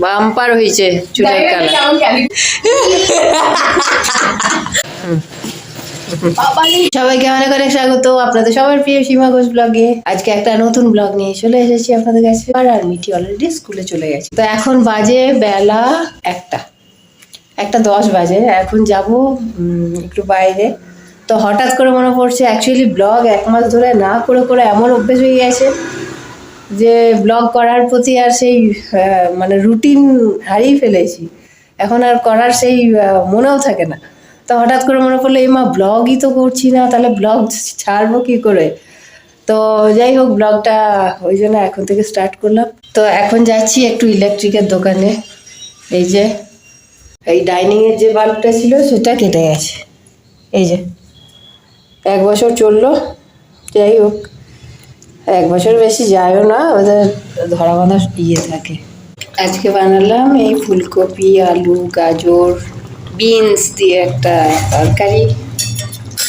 Bumper হয়েছে চুলের colour. সবাইকে অনেক অনেক স্বাগত আপনাদের সবার প্রিয় সীমা ঘোষ ব্লগে। আজকে একটা নতুন ব্লগ নিয়ে চলে এসেছি আপনাদের কাছে। আর মিঠি অলরেডি স্কুলে চলে গেছে। তো এখন বাজে বেলা 1:10 বাজে। এখন যাব একটু বাইরে। তো হঠাৎ করে মনে পড়ছে, অ্যাকচুয়ালি ব্লগ 1 মাস ধরে না করে করে এমন অভ্যেস হয়ে গেছে যে ব্লগ করার প্রতি আর সেই মানে রুটিন হারিয়ে ফেলেছি। এখন আর করার সেই মনেও থাকে না। তো হঠাৎ করে মনে পড়লো এই মা ব্লগই তো করছি না, তাহলে ব্লগ ছাড়বো কি করে। তো যাই হোক, ব্লগটা ওই জন্য এখন থেকে স্টার্ট করলাম। তো এখন যাচ্ছি একটু ইলেকট্রিকের দোকানে। এই যে এই ডাইনিংয়ের যে বাল্বটা ছিল সেটা কেটে গেছে। এই যে 1 বছর চললো। যাই হোক, 1 বছর বেশি যায়ও না, ওদের ধরা বাঁধা থাকে। আজকে বানালাম এই ফুলকপি, আলু, গাজর, বিনস দিয়ে একটা তরকারি।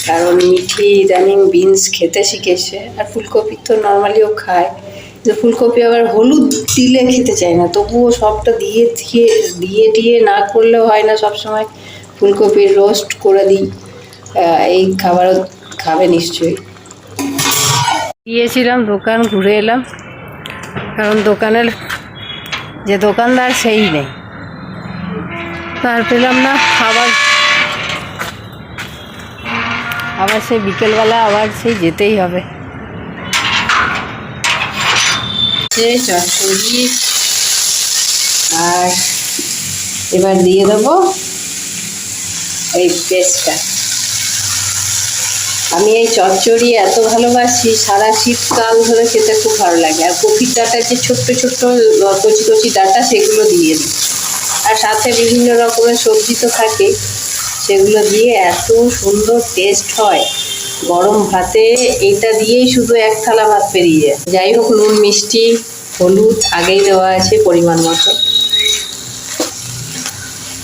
কারণ মিঠি ইদানিং বিনস খেতে শিখেছে, আর ফুলকপি তো নর্মালিও খায়, কিন্তু ফুলকপি আবার হলুদ দিলে খেতে চায় না। তবুও সবটা দিয়ে না করলেও হয় না সবসময়। ফুলকপির রোস্ট করে দিই, এই খাবারও খাবে নিশ্চয়ই। গিয়েছিলাম দোকান, ঘুরে এলাম, কারণ দোকানের যে দোকানদার সেই নেই। আর পেলাম না। আবার সেই বিকেলবেলা আবার সেই যেতেই হবে। চচ্চড়ি, আর এবার দিয়ে দেবো এই পেস্টটা। আমি এই চচ্চড়ি এত ভালোবাসি, সারা শীতকাল ধরে খেতে খুব ভালো লাগে। আর কপির ডাঁটার যে ছোট্ট ছোট্ট কচি কচি ডাঁটা, সেগুলো দিয়ে দিই। আর সাথে বিভিন্ন রকমের সবজি তো থাকে, সেগুলো দিয়ে এত সুন্দর টেস্ট হয়। গরম ভাতে এইটা দিয়েই শুধু 1 থালা ভাত পেরিয়ে যায়। যাই হোক, নুন মিষ্টি হলুদ আগেই দেওয়া আছে পরিমাণ মতো।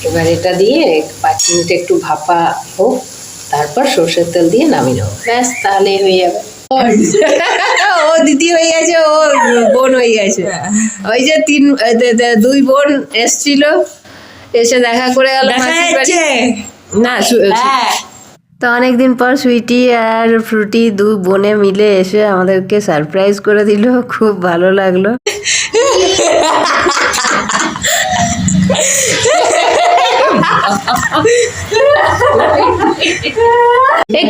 এবার এটা দিয়ে 5 মিনিট একটু ভাপা হোক, তারপর সর্ষের তেল দিয়ে নামিয়ে নেবো। ব্যাস, তাহলেই হয়ে যাবে। ও দিদি হয়ে গেছে, ও বোন হয়ে গেছে। ওই যে 2 বোন এসছিল, এসে দেখা করে গেল না। তো অনেকদিন পর সুইটি আর ফ্রুটি 2 বোনে মিলে এসে আমাদেরকে সারপ্রাইজ করে দিল। খুব ভালো লাগলো।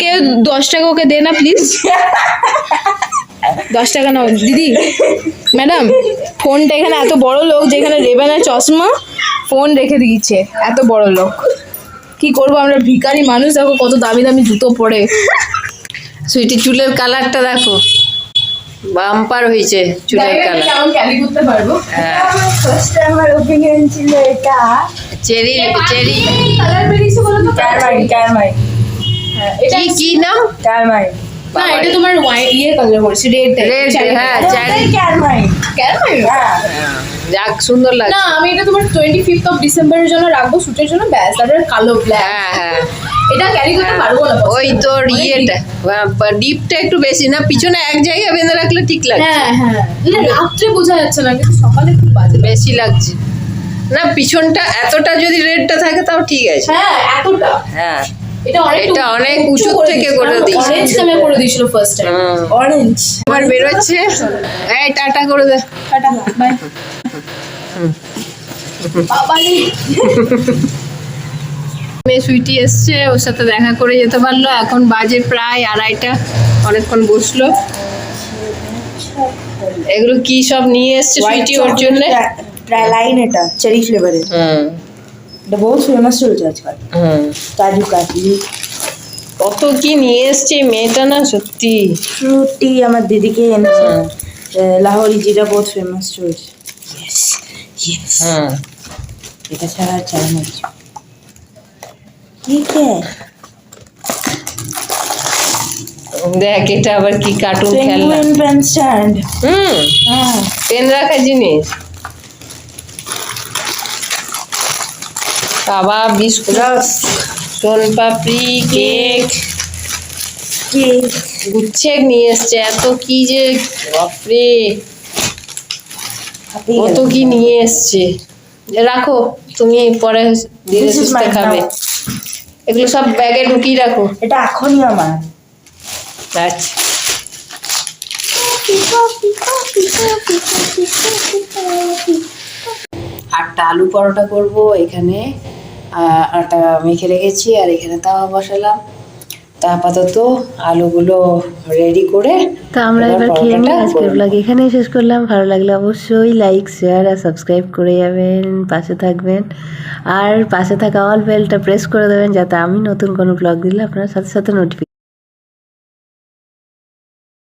কেউ 10 টাকা ওকে দে না প্লিজ। 10 টাকা নাও দিদি। ম্যাডাম, ফোনটা এখানে এত বড় লোক, যেখানে রেবেনা চশমা, ফোন রেখে দিয়েছে। এত বড় লোক, কি করবো আমরা, ভিখারি মানুষ। দেখো কত দামি দামি জুতো পরে। সুইটি চুলের কালারটা দেখো, বাম্পার হয়েছে চুলের কালার। কেমন ক্যারি করতে পারবো। ফার্স্ট আমার ওপিনিয়ন ছিল এটা চেরি কালার বেরিয়েছে বলো তো। ক্যারমাইট এটা কি নাম? ক্যারমাইট না, এটা তোমার কালার করেছে, রেড। হ্যাঁ, চেরি ক্যারমাইট হ্যাঁ। যাক, সুন্দর লাগছে। না, আমি এটা তোমার 25th of ডিসেম্বরের জন্য রাখবো, শুটের জন্য। ব্যাস, তারপরে কালো ব্ল্যাক। হ্যাঁ, এটা ক্যারি করতে পারবো না। ওই তোর ইয়েটা ডিপটা একটু বেশি না, পিছনে এক জায়গায় বেঁধে রাখলে ঠিক লাগছে। হ্যাঁ, রাত্রে বোঝা যাচ্ছে না, কিন্তু সকালে খুব বাজে বেশি লাগছে না। পিছনটা এতটা যদি রেডটা থাকে তাও ঠিক আছে। হ্যাঁ, এতটা। হ্যাঁ, এটা অনেক উঁচু থেকে করে দিয়েছে। অরেঞ্জ কালার করে দিয়েছিল ফার্স্ট টাইম। অরেঞ্জ আমার বেরোচ্ছে। এই টাটা করে দে। Tata, by. বাবারে, সুইটি এসছে, ওর সাথে দেখা করে যেতে পারলো। এখন বাজে প্রায় 2:30। অনেকক্ষণ বসলো। এগুলো কি সব নিয়ে এসছে সুইটি ওর জন্য? লাইন, এটা চেরি ফ্লেভারের। এটা বহুত ফেমাস চলছে আজকাল। কাজু কাটলি কত কি নিয়ে এসছে মেয়েটা, না সত্যি। ফ্রুটি আমার দিদিকে এনেছে। লাহোরি জিরা বহুত ফেমাস চলছে। এটা ছাড়া আর চাই না কিছু। ঠিক দেখ, এটা আবার কি কার্টুন খেলনা। Pen stand. পেন রাখা জিনিস। কাবাব, বিস্কুট, সোন পাপড়ি, কেক গুচ্ছে নিয়ে এসছে। এত কি যে, বাপরে, কত কি নিয়ে এসছে। রাখো, তুমি পরে ধীরে This is সুস্থে mine খাবে। now. এগুলো সব ব্যাগে ঢুকিয়ে রাখো। এটা এখনই আমার। আচ্ছা, আটটা আলু পরোটা করব। এখানে আটা মেখে রেখেছি আর এখানে তাওয়া বসালাম। তা আপাতত আলুগুলো রেডি করে তো আমরা এবার খেয়ে নিই। পরোটাটা আজকের করব। ব্লগ এখানেই শেষ করলাম। ভালো লাগলে অবশ্যই লাইক, শেয়ার আর সাবস্ক্রাইব করে যাবেন, পাশে থাকবেন। আর পাশে থাকা অল বেলটা প্রেস করে দেবেন, যাতে আমি নতুন কোনো ব্লগ দিলে আপনার সাথে সাথে নোটিফিকেশন